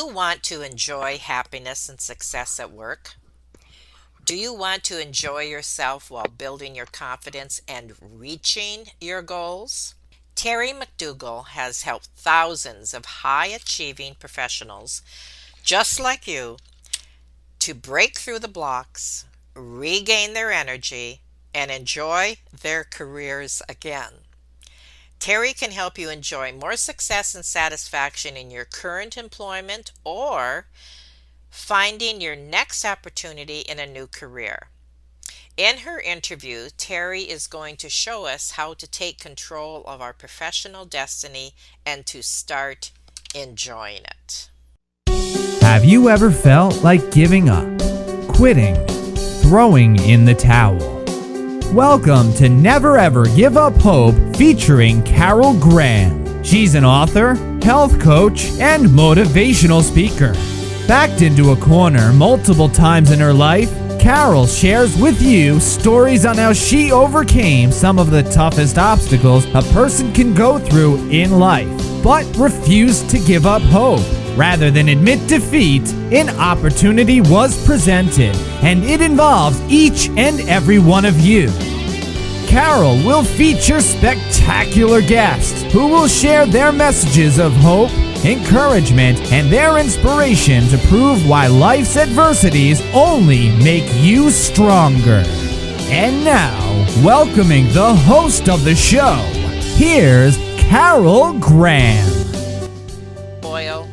you want to enjoy happiness and success at work? Do you want to enjoy yourself while building your confidence and reaching your goals? Terry McDougall has helped thousands of high achieving professionals just like you to break through the blocks, regain their energy, and enjoy their careers again. Terry can help you enjoy more success and satisfaction in your current employment or finding your next opportunity in a new career. In her interview, Terry is going to show us how to take control of our professional destiny and to start enjoying it. Have you ever felt like giving up, quitting, throwing in the towel? Welcome to Never Ever Give Up Hope featuring Carol Graham. She's an author, health coach, and motivational speaker. Backed into a corner multiple times in her life, Carol shares with you stories on how she overcame some of the toughest obstacles a person can go through in life, but refused to give up hope. Rather than admit defeat, an opportunity was presented, and it involves each and every one of you. Carol will feature spectacular guests who will share their messages of hope, encouragement, and their inspiration to prove why life's adversities only make you stronger. And now, welcoming the host of the show, here's Carol Graham.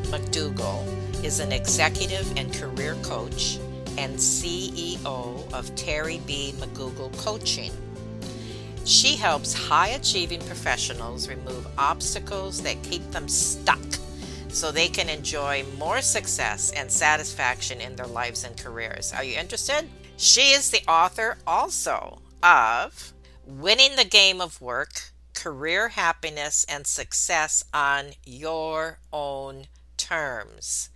McDougall is an executive and career coach and CEO of Terry B. McDougall Coaching. She helps high-achieving professionals remove obstacles that keep them stuck so they can enjoy more success and satisfaction in their lives and careers. Are you interested? She is the author also of Winning the Game of Work, Career Happiness and Success on Your Own Terms.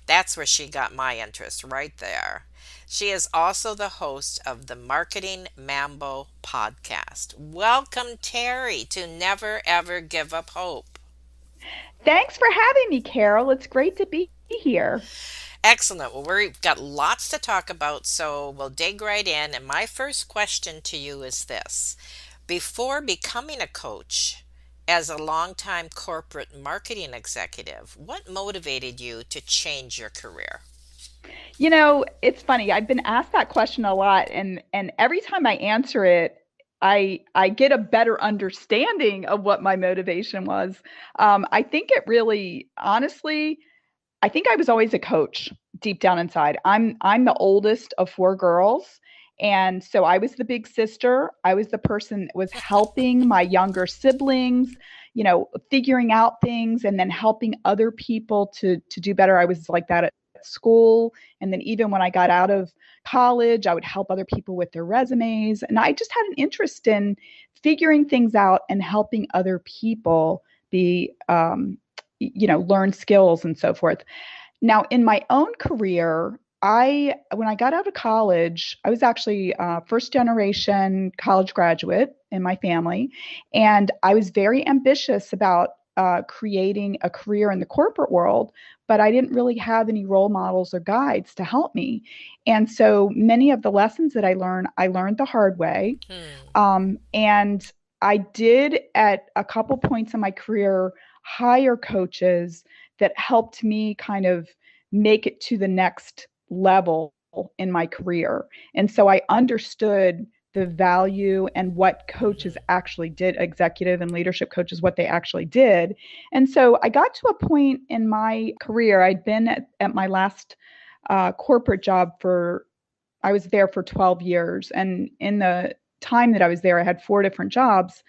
That's where she got my interest, right there. She is also the host of the Marketing Mambo podcast. Welcome, Terry, to Never Ever Give Up Hope. Thanks for having me, Carol. It's great to be here. Excellent. Well, we've got lots to talk about, so we'll dig right in. And my first question to you is this. Before becoming a coach, as a longtime corporate marketing executive, what motivated you to change your career? You know, it's funny. I've been asked that question a lot, and every time I answer it, I get a better understanding of what my motivation was. I think it really, honestly, I think I was always a coach deep down inside. I'm the oldest of four girls. And so I was the big sister. I was the person that was helping my younger siblings, figuring out things and then helping other people to do better. I was like that at school. And then even when I got out of college, I would help other people with their resumes. And I just had an interest in figuring things out and helping other people be, learn skills and so forth. Now, in my own career, when I got out of college, I was actually first generation college graduate in my family, and I was very ambitious about creating a career in the corporate world, but I didn't really have any role models or guides to help me. And so many of the lessons that I learned the hard way. And I did at a couple points in my career hire coaches that helped me kind of make it to the next level in my career. And so I understood the value and what coaches actually did, executive and leadership coaches, what they actually did. And so I got to a point in my career, I'd been at my last corporate job I was there for 12 years. And in the time that I was there, I had 4 different jobs.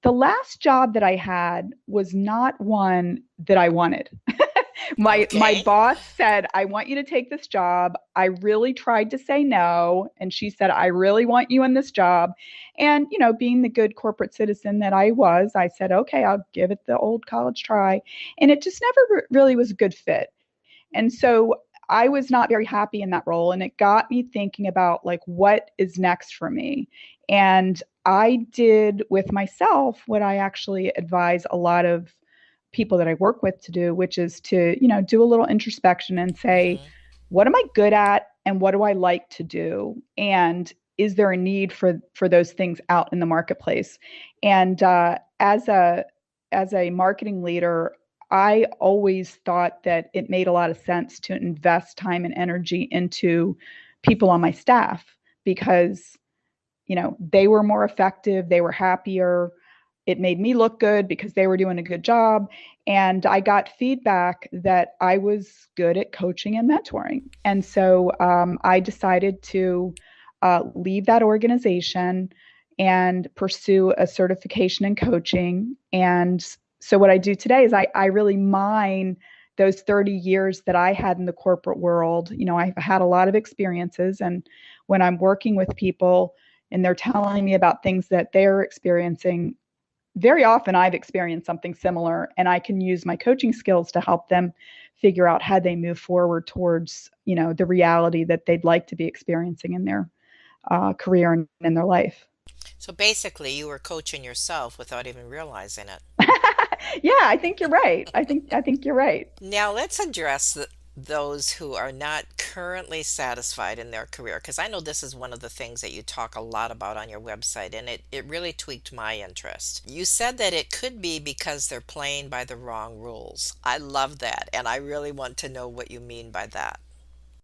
The last job that I had was not one that I wanted. My boss said, I want you to take this job. I really tried to say no. And she said, I really want you in this job. And, being the good corporate citizen that I was, I said, okay, I'll give it the old college try. And it just never really was a good fit. And so I was not very happy in that role. And it got me thinking about what is next for me. And I did with myself what I actually advise a lot of people that I work with to do, which is to, do a little introspection and say, Hmm. what am I good at and what do I like to do? And is there a need for those things out in the marketplace? And as a marketing leader, I always thought that it made a lot of sense to invest time and energy into people on my staff because they were more effective, they were happier. It made me look good because they were doing a good job. And I got feedback that I was good at coaching and mentoring. And so I decided to leave that organization and pursue a certification in coaching. And so what I do today is I really mine those 30 years that I had in the corporate world. I've had a lot of experiences. And when I'm working with people, and they're telling me about things that they're experiencing, very often I've experienced something similar, and I can use my coaching skills to help them figure out how they move forward towards, the reality that they'd like to be experiencing in their career and in their life. So basically, you were coaching yourself without even realizing it. Yeah, I think you're right. I think you're right. Now, let's address those who are not currently satisfied in their career, because I know this is one of the things that you talk a lot about on your website, and it really tweaked my interest. You said that it could be because they're playing by the wrong rules. I love that, and I really want to know what you mean by that.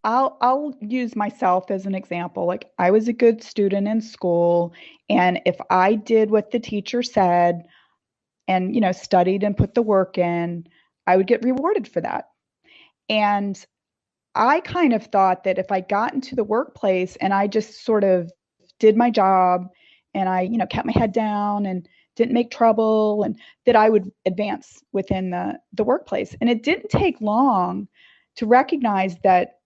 I'll use myself as an example. Like I was a good student in school, and if I did what the teacher said and studied and put the work in, I would get rewarded for that. And I kind of thought that if I got into the workplace and I just sort of did my job and I, kept my head down and didn't make trouble, and that I would advance within the workplace. And it didn't take long to recognize that,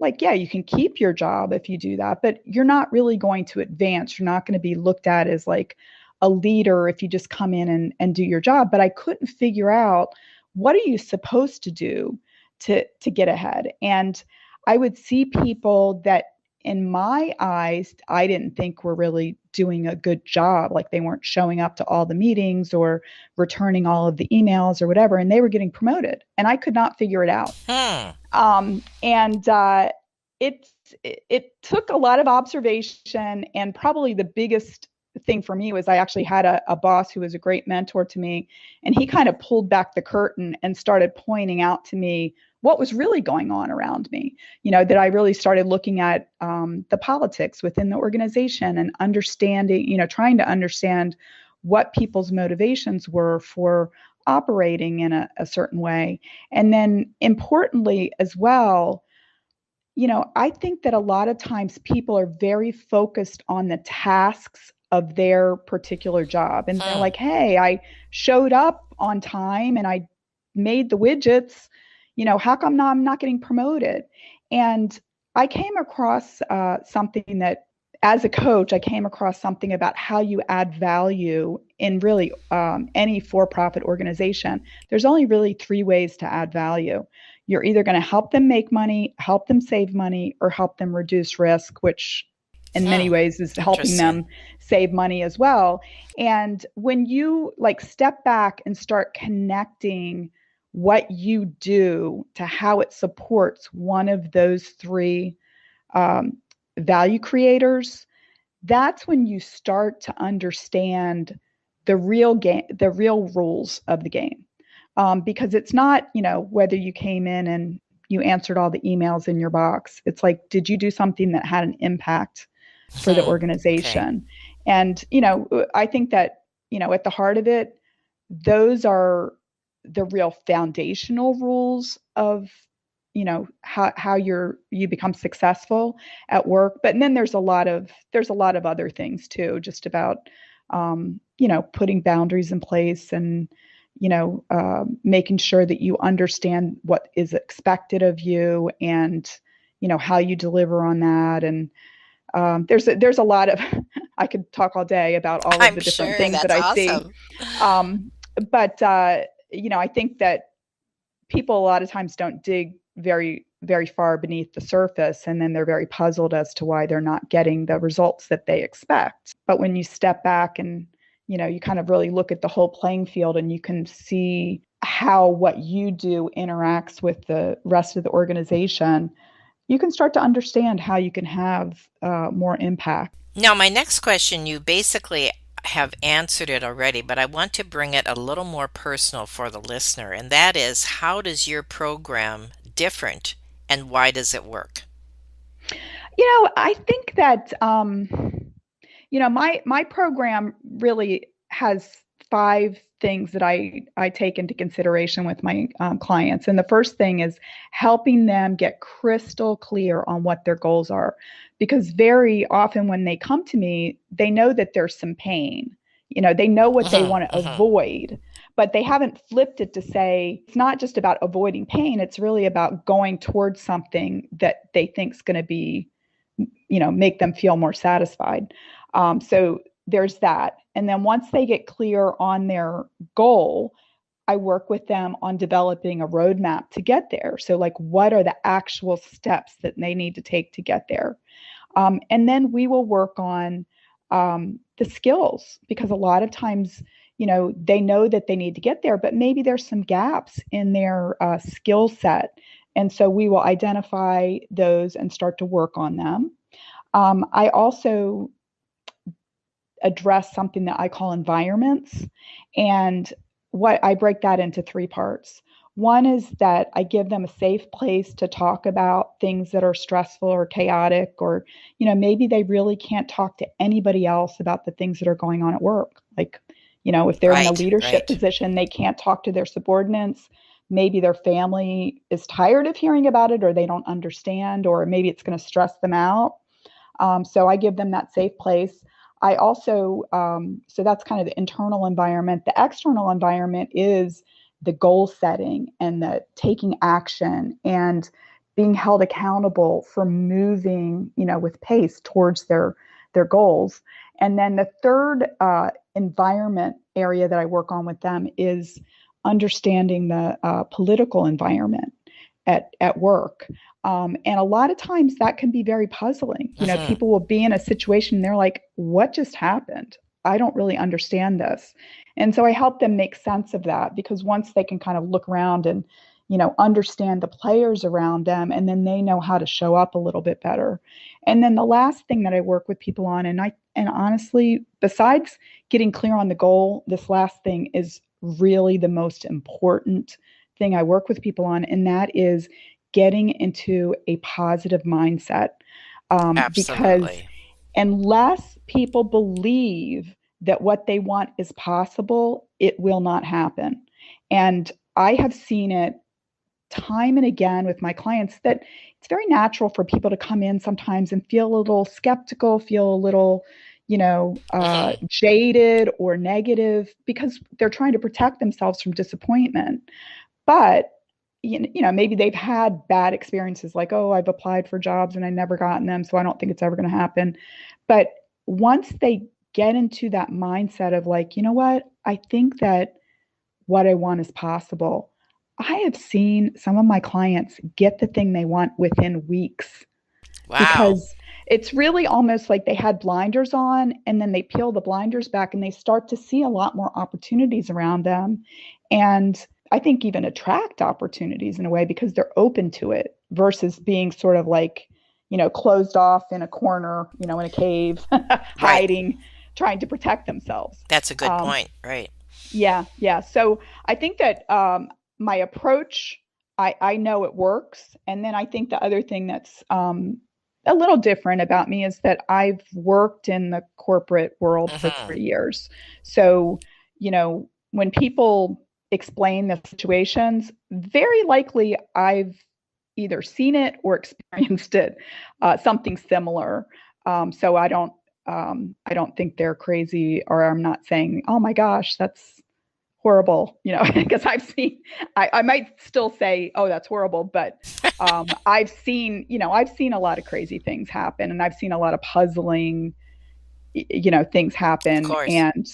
like, yeah, you can keep your job if you do that, but you're not really going to advance. You're not going to be looked at as like a leader if you just come in and do your job. But I couldn't figure out, what are you supposed to do to get ahead? And I would see people that in my eyes I didn't think were really doing a good job, like they weren't showing up to all the meetings or returning all of the emails or whatever, and they were getting promoted and I could not figure it out. Hmm. And it's it took a lot of observation, and probably the biggest thing for me was I actually had a boss who was a great mentor to me, and he kind of pulled back the curtain and started pointing out to me what was really going on around me. That I really started looking at the politics within the organization and understanding, trying to understand what people's motivations were for operating in a certain way. And then importantly as well, I think that a lot of times people are very focused on the tasks of their particular job. And they're Hmm. like, hey, I showed up on time and I made the widgets. How come I'm not getting promoted? And I came across something that, as a coach, I came across something about how you add value in really any for profit organization. There's only really three ways to add value. You're either going to help them make money, help them save money, or help them reduce risk, which in many Hmm. ways is helping Interesting. them save money as well. And when you like step back and start connecting what you do to how it supports one of those three um, value creators, that's when you start to understand the real game, the real rules of the game. Because it's not, whether you came in and you answered all the emails in your box. It's like, did you do something that had an impact for the Hmm. Okay. organization? And, I think that, at the heart of it, those are the real foundational rules of, how you become successful at work. But then there's a lot of other things too, just about putting boundaries in place, and making sure that you understand what is expected of you, and how you deliver on that. And there's a lot of I could talk all day about all of I'm the different sure things that that's I see. awesome. um, but I think that people a lot of times don't dig very very far beneath the surface, and then they're very puzzled as to why they're not getting the results that they expect. But when you step back and you kind of really look at the whole playing field and you can see how what you do interacts with the rest of the organization, you can start to understand how you can have more impact. Now, my next question, you basically have answered it already, but I want to bring it a little more personal for the listener, and that is how does your program different and why does it work? I think that my program really has five things that I take into consideration with my clients. And the first thing is helping them get crystal clear on what their goals are. Because very often when they come to me, they know that there's some pain. They know what they Hmm. want to Hmm. avoid, but they haven't flipped it to say it's not just about avoiding pain. It's really about going towards something that they think is going to be, make them feel more satisfied. So there's that. And then once they get clear on their goal, I work with them on developing a roadmap to get there. So, like, what are the actual steps that they need to take to get there? And then we will work on the skills because a lot of times, they know that they need to get there, but maybe there's some gaps in their skill set. And so we will identify those and start to work on them. I also address something that I call environments. And what I break that into three parts. One is that I give them a safe place to talk about things that are stressful or chaotic, or, maybe they really can't talk to anybody else about the things that are going on at work. Like, if they're in a Right, leadership right. position, they can't talk to their subordinates. Maybe their family is tired of hearing about it, or they don't understand, or maybe it's going to stress them out. So I give them that safe place. I also, so that's kind of the internal environment. The external environment is the goal setting and the taking action and being held accountable for moving, with pace towards their goals. And then the third environment area that I work on with them is understanding the political environment at work. And a lot of times that can be very puzzling. Hmm. People will be in a situation and they're like, what just happened? I don't really understand this. And so I help them make sense of that because once they can kind of look around and, understand the players around them, and then they know how to show up a little bit better. And then the last thing that I work with people on, and honestly, besides getting clear on the goal, this last thing is really the most important thing I work with people on, and that is getting into a positive mindset. Because Absolutely. unless people believe that what they want is possible, it will not happen. And I have seen it time and again with my clients that it's very natural for people to come in sometimes and feel a little skeptical, feel a little, Hmm. jaded or negative because they're trying to protect themselves from disappointment. But maybe they've had bad experiences like, oh, I've applied for jobs and I never gotten them, so I don't think it's ever going to happen. But once they get into that mindset of like, you know what, I think that what I want is possible. I have seen some of my clients get the thing they want within weeks Wow. because it's really almost like they had blinders on and then they peel the blinders back and they start to see a lot more opportunities around them. And I think even attract opportunities in a way because they're open to it versus being sort of like, closed off in a corner, in a cave, Right. hiding, trying to protect themselves. That's a good Um, point. Right. yeah, yeah. So I think that my approach, I know it works. And then I think the other thing that's a little different about me is that I've worked in the corporate world for Hmm. 30 years. So, when people explain the situations, very likely I've either seen it or experienced it, something similar. So I don't think they're crazy, or I'm not saying, oh my gosh, that's horrible, because I might still say, oh, that's horrible, but I've seen a lot of crazy things happen, and I've seen a lot of puzzling, things Of happen, course. and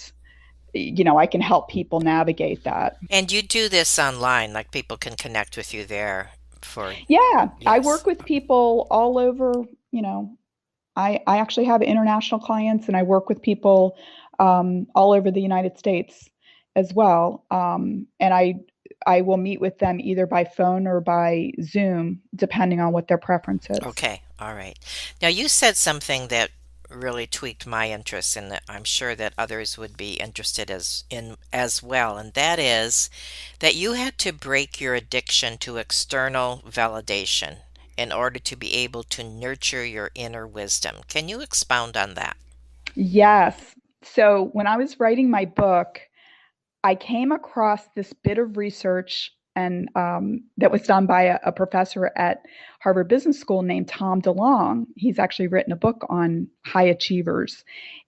I can help people navigate that. And you do this online, like people can connect with you there for, Yeah, I yes. work with people all over. I actually have international clients, and I work with people all over the United States as well. And I will meet with them either by phone or by Zoom, depending on what their preference is. Okay, all right. Now you said something that really tweaked my interest and that I'm sure that others would be interested as well, and that is that you had to break your addiction to external validation in order to be able to nurture your inner wisdom. Can you expound on that? Yes. So when I was writing my book, I came across this bit of research and that was done by a professor at Harvard Business School named Tom DeLong. He's actually written a book on high achievers,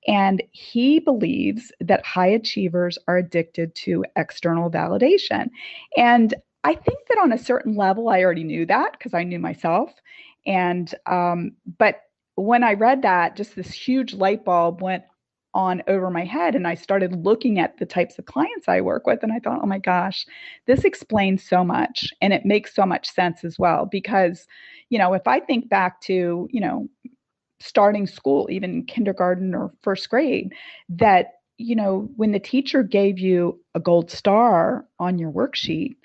and he believes that high achievers are addicted to external validation. And I think that on a certain level, I already knew that because I knew myself. And but when I read that, just this huge light bulb went on over my head, and I started looking at the types of clients I work with, and I thought, oh my gosh, this explains so much, and it makes so much sense as well. Because if I think back to starting school, even kindergarten or first grade, that when the teacher gave you a gold star on your worksheet,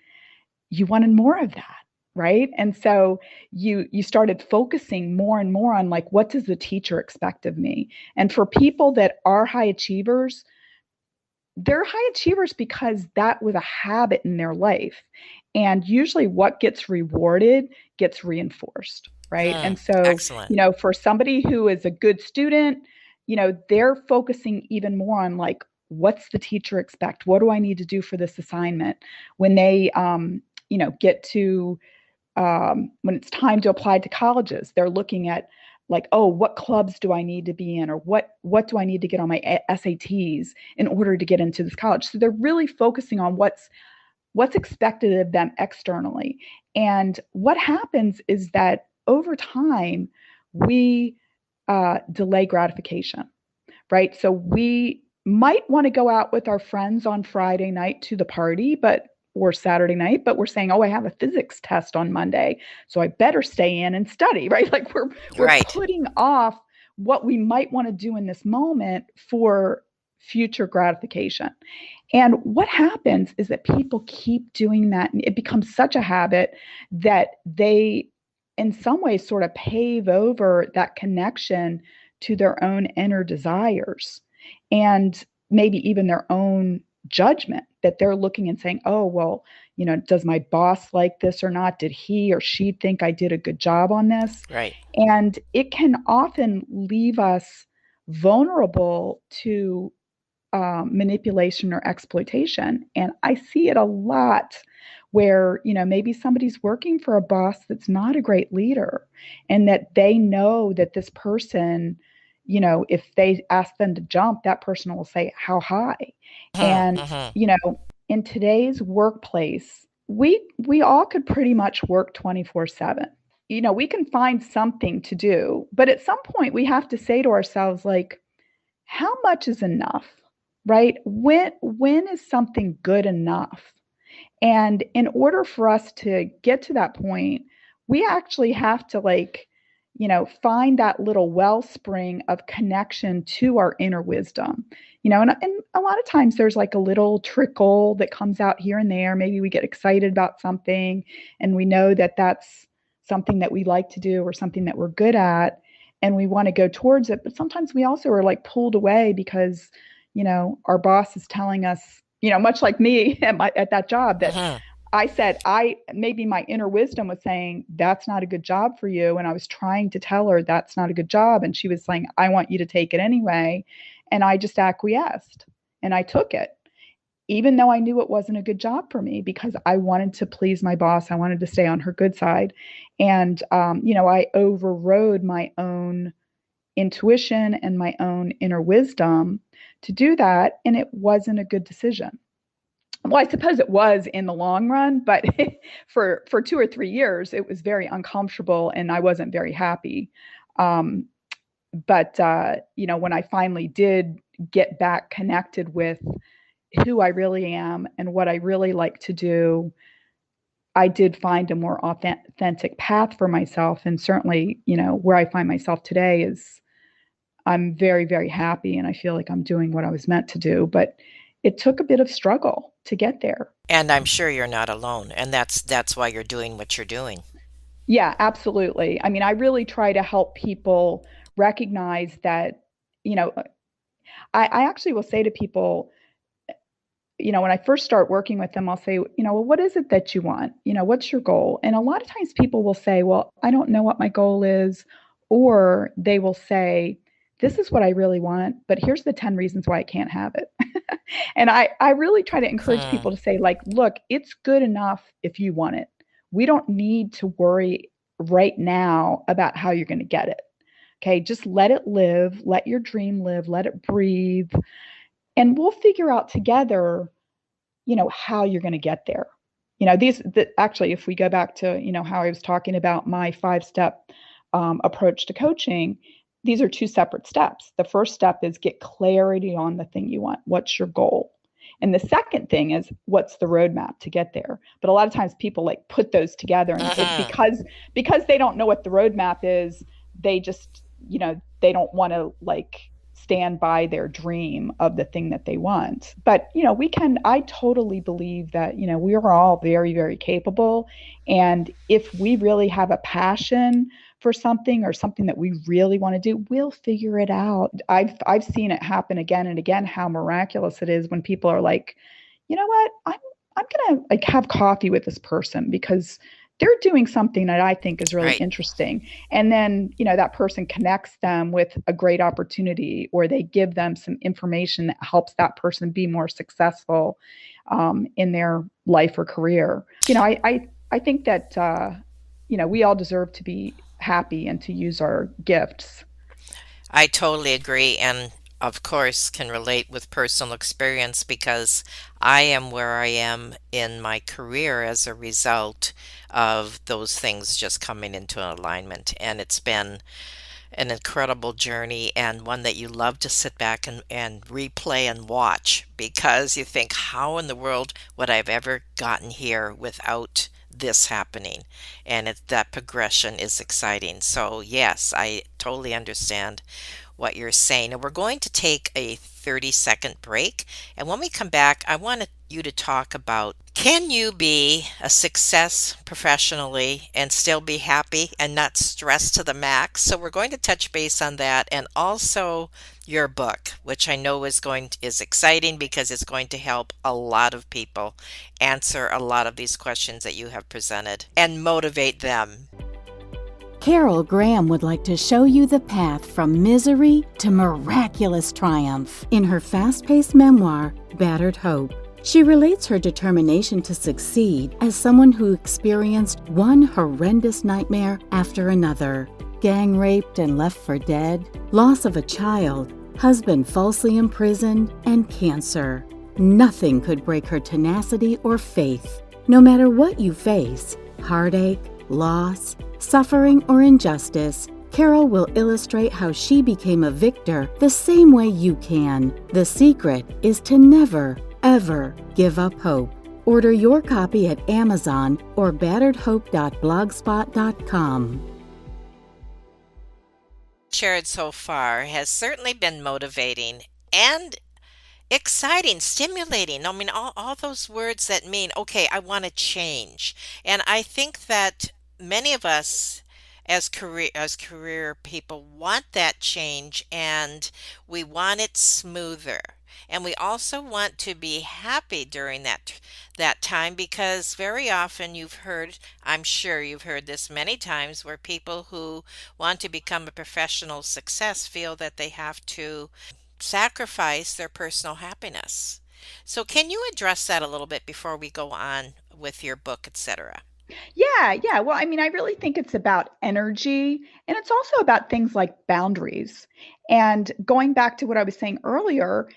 you wanted more of that, right? And so you started focusing more and more on, like, what does the teacher expect of me? And for people that are high achievers, they're high achievers because that was a habit in their life. And usually what gets rewarded gets reinforced, right? Hmm, And so, excellent. for somebody who is a good student, they're focusing even more on, like, what's the teacher expect? What do I need to do for this assignment? When they, get to when it's time to apply to colleges, they're looking at, like, oh, what clubs do I need to be in, or what do I need to get on my SATs in order to get into this college? So they're really focusing on what's expected of them externally. And what happens is that over time, we delay gratification, right? So we might want to go out with our friends on Friday night to the party, but or Saturday night, but we're saying, "Oh, I have a physics test on Monday, so I better stay in and study," right? Like we're Right. putting off what we might want to do in this moment for future gratification. And what happens is that people keep doing that, and it becomes such a habit that they, in some ways, sort of pave over that connection to their own inner desires and maybe even their own judgment, that they're looking and saying, oh, well, does my boss like this or not? Did he or she think I did a good job on this? Right. And it can often leave us vulnerable to manipulation or exploitation. And I see it a lot where, maybe somebody's working for a boss that's not a great leader, and that they know that this person, if they ask them to jump, that person will say, how high? Hmm, And, hmm. in today's workplace, we all could pretty much work 24/7. We can find something to do, but at some point we have to say to ourselves, like, how much is enough, right? When is something good enough? And in order for us to get to that point, we actually have to, like, find that little wellspring of connection to our inner wisdom. And a lot of times there's like a little trickle that comes out here and there. Maybe we get excited about something and we know that that's something that we like to do or something that we're good at, and we want to go towards it. But sometimes we also are, like, pulled away because, our boss is telling us, much like me at that job, that Hmm. I said, maybe my inner wisdom was saying, that's not a good job for you. And I was trying to tell her that's not a good job. And she was saying, I want you to take it anyway. And I just acquiesced and I took it, even though I knew it wasn't a good job for me, because I wanted to please my boss. I wanted to stay on her good side. And, I overrode my own intuition and my own inner wisdom to do that. And it wasn't a good decision. Well, I suppose it was in the long run, but for 2 or 3 years, it was very uncomfortable and I wasn't very happy. Um, but when I finally did get back connected with who I really am and what I really like to do, I did find a more authentic path for myself. And certainly, where I find myself today is I'm very, very happy and I feel like I'm doing what I was meant to do. But it took a bit of struggle to get there. And I'm sure you're not alone, and that's why you're doing what you're doing. Yeah, absolutely. I mean, I really try to help people recognize that, you know, I actually will say to people, when I first start working with them, I'll say, well, what is it that you want? What's your goal? And a lot of times people will say, well, I don't know what my goal is. Or they will say, this is what I really want, but here's the 10 reasons why I can't have it. And I really try to encourage Hmm. people to say, like, look, it's good enough if you want it. We don't need to worry right now about how you're going to get it. Okay. Just let it live, let your dream live, let it breathe, and we'll figure out together, how you're going to get there. Actually, if we go back to, how I was talking about my 5-step approach to coaching, these are 2 separate steps. The first step is get clarity on the thing you want. What's your goal? And the second thing is what's the roadmap to get there. But a lot of times people like put those together, and Hmm. because they don't know what the roadmap is, they just, they don't want to like stand by their dream of the thing that they want. But, I totally believe that, we are all very, very capable. And if we really have a passion for something or something that we really want to do, we'll figure it out. I've seen it happen again and again, how miraculous it is when people are like, you know what, I'm gonna like have coffee with this person because they're doing something that I think is really Right. interesting. And then, that person connects them with a great opportunity, or they give them some information that helps that person be more successful in their life or career. I think that, we all deserve to be happy and to use our gifts. I totally agree, and of course can relate with personal experience because I am where I am in my career as a result of those things just coming into alignment. And it's been an incredible journey and one that you love to sit back and replay and watch because you think, how in the world would I have ever gotten here without this happening? And that progression is exciting. So, yes, I totally understand what you're saying. And we're going to take a 30-second break. And when we come back, I want you to talk about, can you be a success professionally and still be happy and not stressed to the max? So we're going to touch base on that, and also your book, which I know is exciting because it's going to help a lot of people answer a lot of these questions that you have presented and motivate them. Carol Graham would like to show you the path from misery to miraculous triumph in her fast-paced memoir, Battered Hope. She relates her determination to succeed as someone who experienced one horrendous nightmare after another: gang raped and left for dead, loss of a child, husband falsely imprisoned, and cancer. Nothing could break her tenacity or faith. No matter what you face, heartache, loss, suffering, or injustice, Carol will illustrate how she became a victor the same way you can. The secret is to never, ever give up hope. Order your copy at Amazon or batteredhope.blogspot.com. Shared so far has certainly been motivating and exciting, stimulating. I mean, all those words that mean, okay, I want to change. And I think that many of us as career people want that change, and we want it smoother. And we also want to be happy during that time because very often I'm sure you've heard this many times, where people who want to become a professional success feel that they have to sacrifice their personal happiness. So, can you address that a little bit before we go on with your book, etc.? Yeah, yeah. Well, I mean, I really think it's about energy, and it's also about things like boundaries. And going back to what I was saying earlier,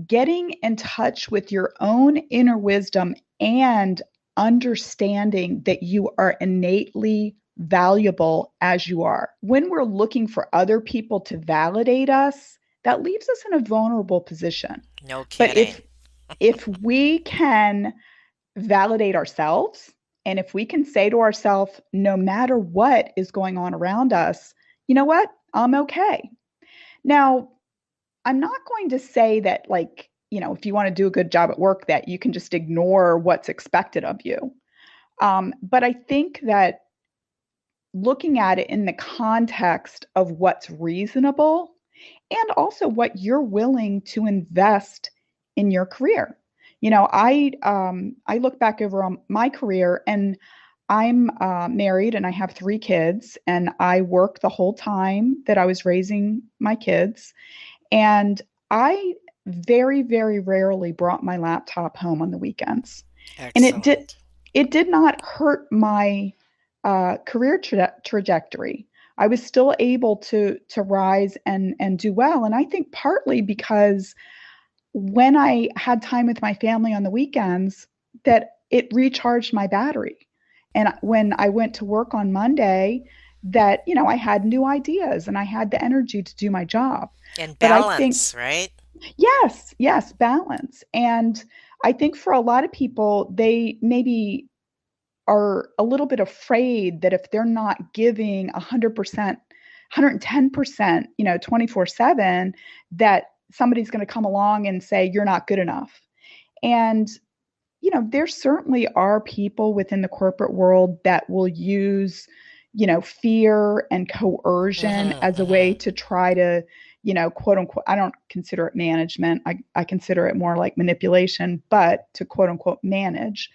getting in touch with your own inner wisdom and understanding that you are innately valuable as you are. When we're looking for other people to validate us, that leaves us in a vulnerable position. No But kidding. if we can validate ourselves, and if we can say to ourselves, no matter what is going on around us, you know what? I'm okay. Now, I'm not going to say that, like, if you want to do a good job at work, that you can just ignore what's expected of you. But I think that looking at it in the context of what's reasonable and also what you're willing to invest in your career. I look back over on my career, and I'm married and I have 3 kids, and I worked the whole time that I was raising my kids. And I very, very rarely brought my laptop home on the weekends. And Excellent. it did not hurt my career trajectory. I was still able to rise and do well. And I think partly because when I had time with my family on the weekends, that it recharged my battery. And when I went to work on Monday, that I had new ideas and I had the energy to do my job. And But I think balance, right? yes, yes, balance. And I think for a lot of people, they maybe are a little bit afraid that if they're not giving 100%, 110%, 24/7, that somebody's going to come along and say, you're not good enough. And, there certainly are people within the corporate world that will use, fear and coercion Hmm. as a way Hmm. to try to, quote unquote, I don't consider it management. I consider it more like manipulation, but to quote unquote manage.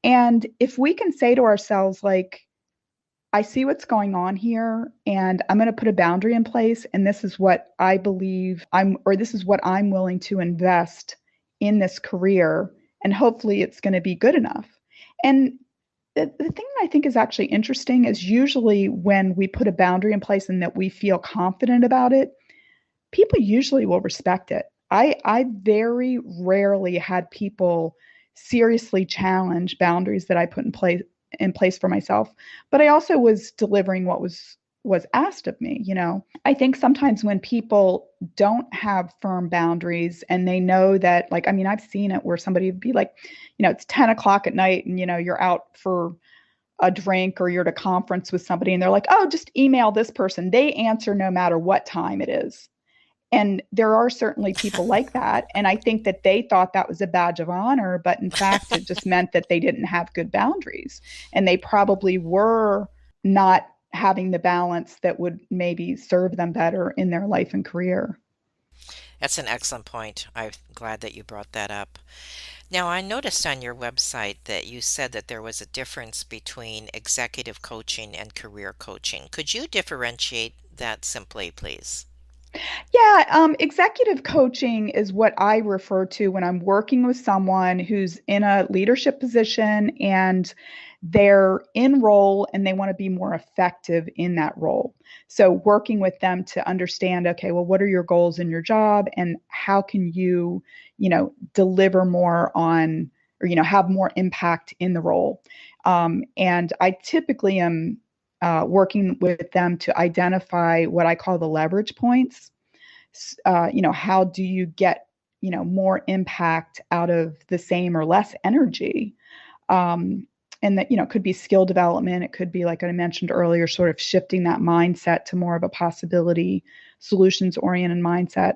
And if we can say to ourselves, like, I see what's going on here, and I'm going to put a boundary in place, and this is what I believe or this is what I'm willing to invest in this career, and hopefully it's going to be good enough. And the thing that I think is actually interesting is usually when we put a boundary in place and that we feel confident about it, people usually will respect it. I very rarely had people seriously challenge boundaries that I put in place for myself, but I also was delivering what was asked of me. I think sometimes when people don't have firm boundaries and they know that, like, I mean, I've seen it where somebody would be like, it's 10 o'clock at night and you're out for a drink or you're at a conference with somebody and they're like, oh, just email this person, they answer no matter what time it is. And there are certainly people like that. And I think that they thought that was a badge of honor, but in fact, it just meant that they didn't have good boundaries. And they probably were not having the balance that would maybe serve them better in their life and career. That's an excellent point. I'm glad that you brought that up. Now, I noticed on your website that you said that there was a difference between executive coaching and career coaching. Could you differentiate that simply, please? Yeah, executive coaching is what I refer to when I'm working with someone who's in a leadership position and they're in role and they want to be more effective in that role. So, working with them to understand, okay, well, what are your goals in your job and how can you, deliver more on or, have more impact in the role. And I typically am working with them to identify what I call the leverage points. How do you get, more impact out of the same or less energy? Um, and that, it could be skill development. It could be, like I mentioned earlier, sort of shifting that mindset to more of a possibility, solutions oriented mindset.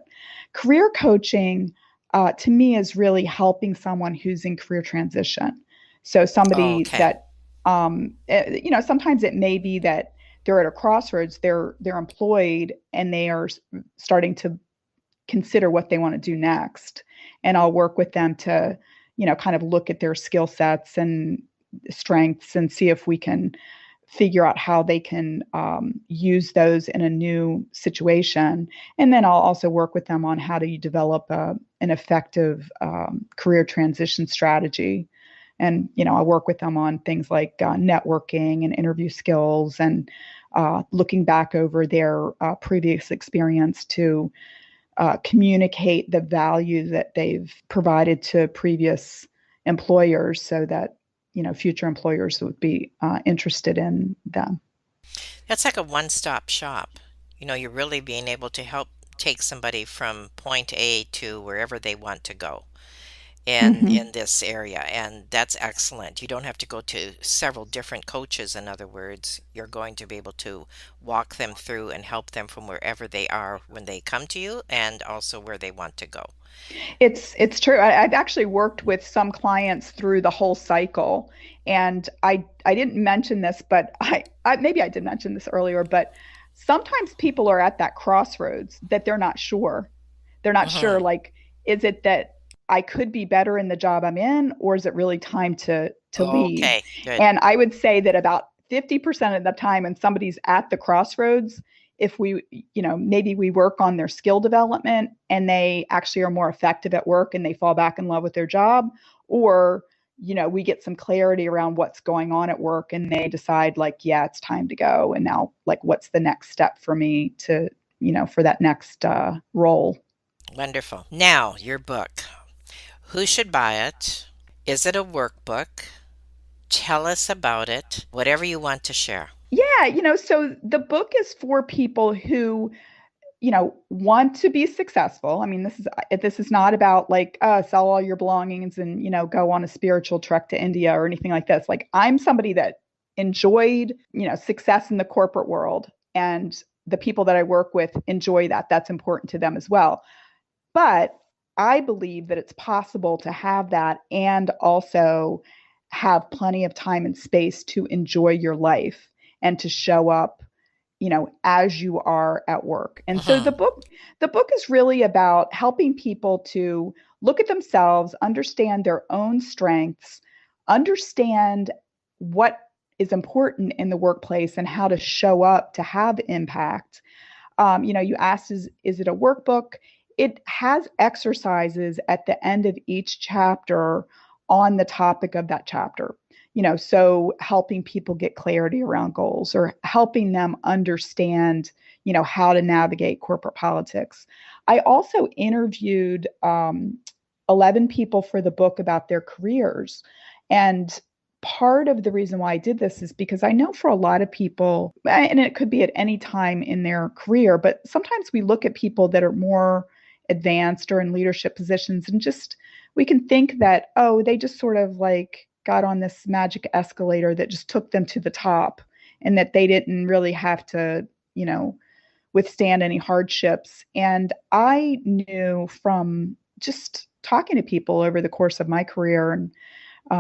Career coaching, to me, is really helping someone who's in career transition. So Oh, somebody okay. that, sometimes it may be that they're at a crossroads. They're employed and they are starting to consider what they want to do next. And I'll work with them to, kind of look at their skill sets and strengths and see if we can figure out how they can use those in a new situation. And then I'll also work with them on how do you develop an effective career transition strategy. And, I'll work with them on things like networking and interview skills and looking back over their previous experience to communicate the value that they've provided to previous employers so that future employers would be interested in them. That's like a one-stop shop. You're really being able to help take somebody from point A to wherever they want to go. in this area, and that's excellent. You don't have to go to several different coaches. In other words, you're going to be able to walk them through and help them from wherever they are when they come to you and also where they want to go. It's true. I've actually worked with some clients through the whole cycle, and I didn't mention this, but I maybe I did mention this earlier, but sometimes people are at that crossroads that they're not sure. They're not sure, Hmm. like, is it that I could be better in the job I'm in, or is it really time to leave? Okay, good. And I would say that about 50% of the time when somebody's at the crossroads, if we, maybe we work on their skill development and they actually are more effective at work and they fall back in love with their job, or we get some clarity around what's going on at work and they decide, like, yeah, it's time to go. And now, like, what's the next step for me to, for that next role? Wonderful. Now, your book. Who should buy it? Is it a workbook? Tell us about it. Whatever you want to share. Yeah, so the book is for people who, want to be successful. I mean, this is not about, like, sell all your belongings and, go on a spiritual trek to India or anything like this. Like, I'm somebody that enjoyed, success in the corporate world, and the people that I work with enjoy that. That's important to them as well. But I believe that it's possible to have that and also have plenty of time and space to enjoy your life and to show up, as you are at work. And so Hmm. the book is really about helping people to look at themselves, understand their own strengths, understand what is important in the workplace and how to show up to have impact. You asked, is it a workbook? It has exercises at the end of each chapter on the topic of that chapter. So helping people get clarity around goals, or helping them understand, how to navigate corporate politics. I also interviewed 11 people for the book about their careers. And part of the reason why I did this is because I know for a lot of people, and it could be at any time in their career, but sometimes we look at people that are more advanced or in leadership positions and just we can think that, oh, they just sort of like got on this magic escalator that just took them to the top, and that they didn't really have to, withstand any hardships. And I knew from just talking to people over the course of my career and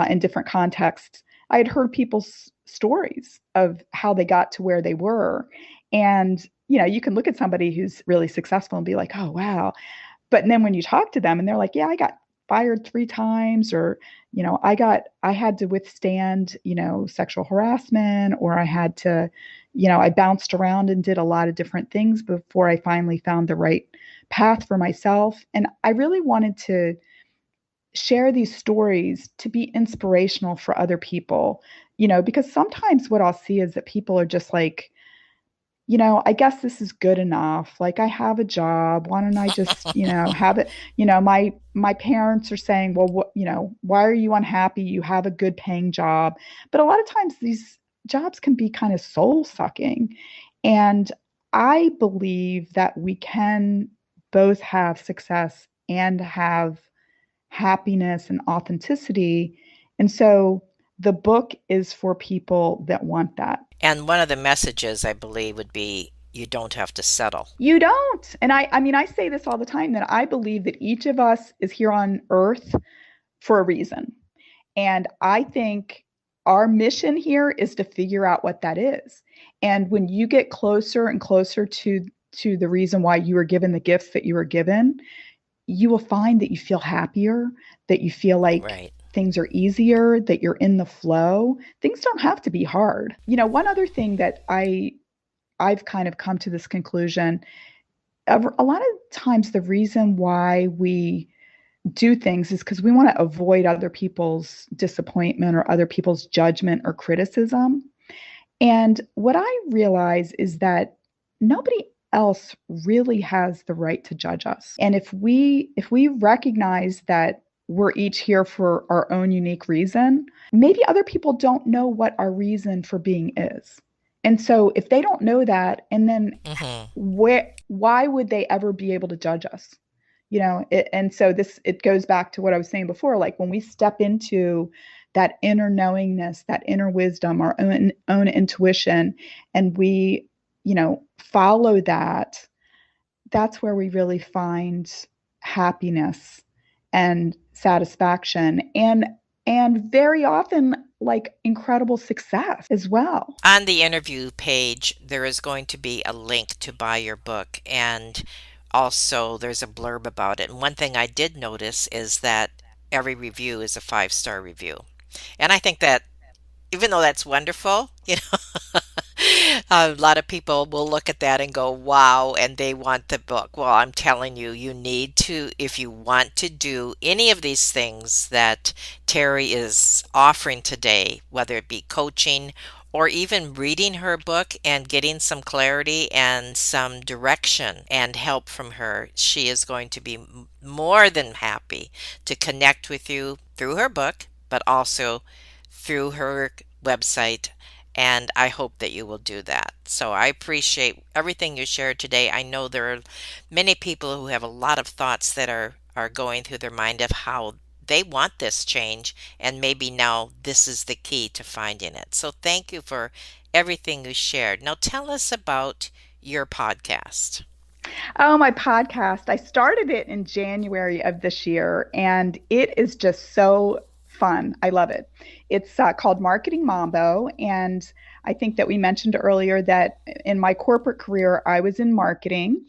in different contexts, I had heard people's stories of how they got to where they were. And, you can look at somebody who's really successful and be like, oh, wow. But then when you talk to them and they're like, yeah, I got fired 3 times, or, I had to withstand, sexual harassment, or I had to, I bounced around and did a lot of different things before I finally found the right path for myself. And I really wanted to share these stories to be inspirational for other people, because sometimes what I'll see is that people are just like, I guess this is good enough. Like, I have a job. Why don't I just, have it? My parents are saying, well, why are you unhappy? You have a good paying job. But a lot of times these jobs can be kind of soul sucking. And I believe that we can both have success and have happiness and authenticity. And so the book is for people that want that. And one of the messages, I believe, would be you don't have to settle. You don't. And I mean, I say this all the time, that I believe that each of us is here on earth for a reason. And I think our mission here is to figure out what that is. And when you get closer and closer to the reason why you were given the gifts that you were given, you will find that you feel happier, that you feel like Right. things are easier, that you're in the flow. Things don't have to be hard. One other thing that I've kind of come to this conclusion, a lot of times the reason why we do things is because we want to avoid other people's disappointment or other people's judgment or criticism. And what I realize is that nobody else really has the right to judge us. And if we recognize that we're each here for our own unique reason, maybe other people don't know what our reason for being is. And so if they don't know that, and then Hmm. why would they ever be able to judge us? And so it goes back to what I was saying before, like when we step into that inner knowingness, that inner wisdom, our own intuition, and we, follow that, that's where we really find happiness and satisfaction and very often like incredible success as well. On the interview page, there is going to be a link to buy your book, and also there's a blurb about it. And one thing I did notice is that every review is a 5-star review. And I think that even though that's wonderful, a lot of people will look at that and go, wow, and they want the book. Well, I'm telling you, you need to, if you want to do any of these things that Terry is offering today, whether it be coaching or even reading her book and getting some clarity and some direction and help from her, she is going to be more than happy to connect with you through her book, but also through her website, and I hope that you will do that. So I appreciate everything you shared today. I know there are many people who have a lot of thoughts that are going through their mind of how they want this change, and maybe now this is the key to finding it. So thank you for everything you shared. Now tell us about your podcast. Oh, my podcast. I started it in January of this year, and it is just so fun. I love it. It's called Marketing Mambo. And I think that we mentioned earlier that in my corporate career, I was in marketing.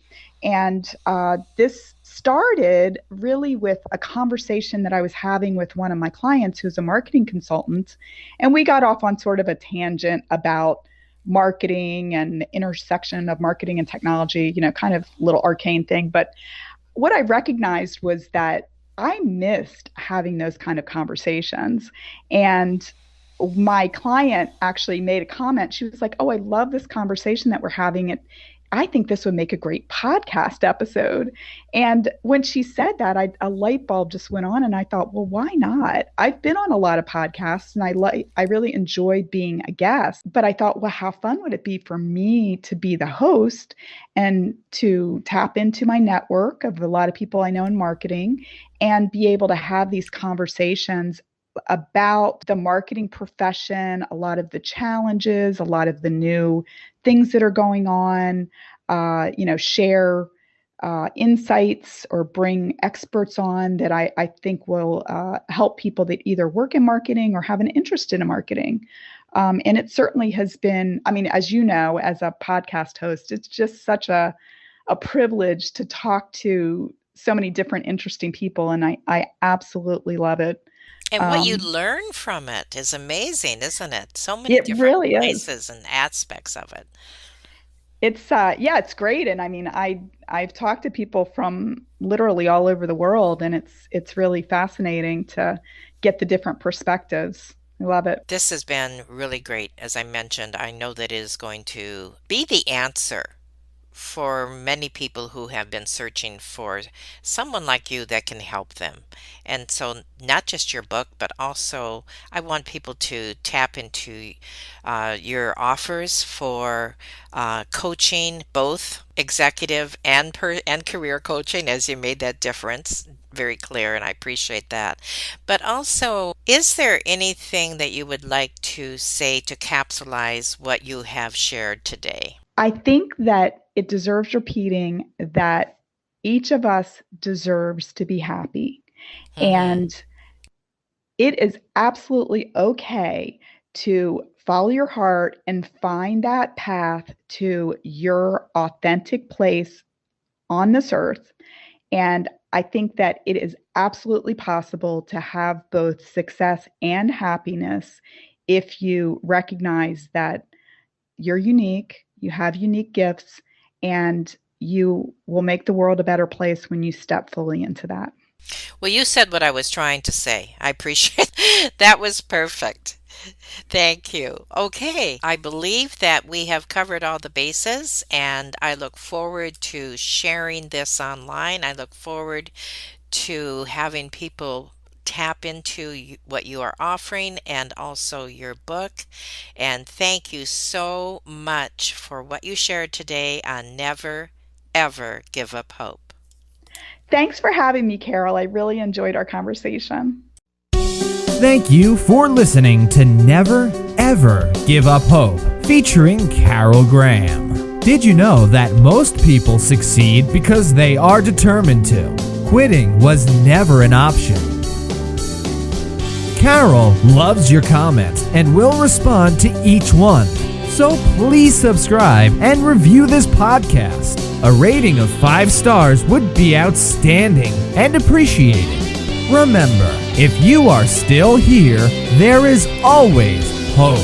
And this started really with a conversation that I was having with one of my clients who's a marketing consultant. And we got off on sort of a tangent about marketing and intersection of marketing and technology, kind of little arcane thing. But what I recognized was that I missed having those kind of conversations. And my client actually made a comment. She was like, "Oh, I love this conversation that we're having. I think this would make a great podcast episode." And when she said that, a light bulb just went on, and I thought, well, why not? I've been on a lot of podcasts, and I really enjoy being a guest. But I thought, well, how fun would it be for me to be the host and to tap into my network of a lot of people I know in marketing and be able to have these conversations about the marketing profession, a lot of the challenges, a lot of the new things that are going on, share insights or bring experts on that I think will help people that either work in marketing or have an interest in marketing. And it certainly has been, I mean, as you know, as a podcast host, it's just such a privilege to talk to so many different interesting people. And I absolutely love it. And what you Um, learn from it is amazing, isn't it? So many it different really is. places and aspects of it. It's yeah, it's great. And I mean, I've talked to people from literally all over the world, and it's really fascinating to get the different perspectives. I love it. This has been really great. As I mentioned, I know that it is going to be the answer for many people who have been searching for someone like you that can help them. And so, not just your book, but also I want people to tap into your offers for coaching, both executive and career coaching, as you made that difference very clear, and I appreciate that. But also, is there anything that you would like to say to capsulize what you have shared today? I think that it deserves repeating that each of us deserves to be happy. Hmm. And it is absolutely okay to follow your heart and find that path to your authentic place on this earth. And I think that it is absolutely possible to have both success and happiness if you recognize that you're unique, you have unique gifts, and you will make the world a better place when you step fully into that. Well, you said what I was trying to say. I appreciate that was perfect. Thank you. Okay, I believe that we have covered all the bases, and I look forward to sharing this online. I look forward to having people tap into what you are offering and also your book. And thank you so much for what you shared today on Never Ever Give Up Hope. Thanks for having me, Carol. I really enjoyed our conversation. Thank you for listening to Never Ever Give Up Hope, featuring Carol Graham. Did you know that most people succeed because they are determined to? Quitting was never an option. Carol loves your comments and will respond to each one. So please subscribe and review this podcast. A rating of 5 stars would be outstanding and appreciated. Remember, if you are still here, there is always hope.